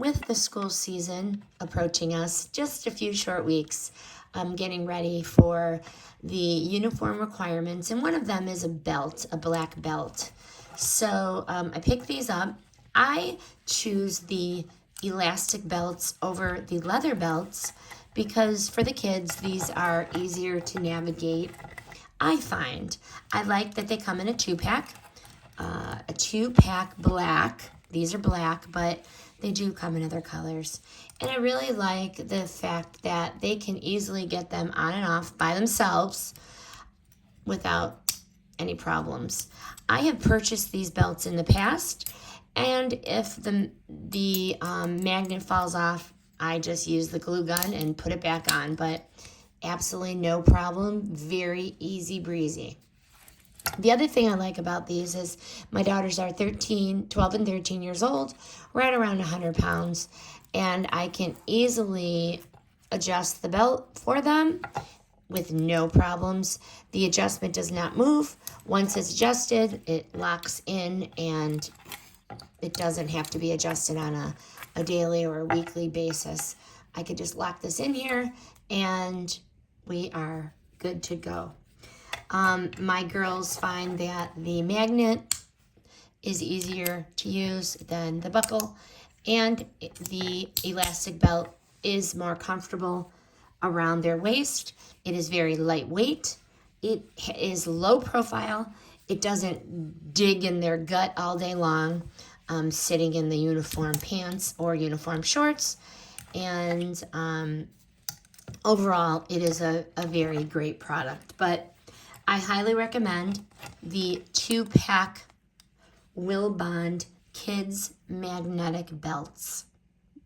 with the school season approaching us, just a few short weeks, I'm getting ready for the uniform requirements, and one of them is a belt, a black belt. So I picked these up. I choose the elastic belts over the leather belts because for the kids, these are easier to navigate. I find I like that they come in a two-pack black. These are black, but they do come in other colors. And I really like the fact that they can easily get them on and off by themselves without any problems. I have purchased these belts in the past, and if the magnet falls off, I just use the glue gun and put it back on, but absolutely no problem. Very easy breezy. The other thing I like about these is my daughters are 12 and 13 years old, right around 100 pounds, and I can easily adjust the belt for them with no problems. The adjustment does not move. Once it's adjusted, it locks in, and it doesn't have to be adjusted on a daily or a weekly basis. I could just lock this in here, and we are good to go. My girls find that the magnet is easier to use than the buckle, and the elastic belt is more comfortable around their waist. It is very lightweight. It is low profile. It doesn't dig in their gut all day long, sitting in the uniform pants or uniform shorts. And overall, it is a very great product. But I highly recommend the 2-pack WILLBOND Kids Magnetic Belts.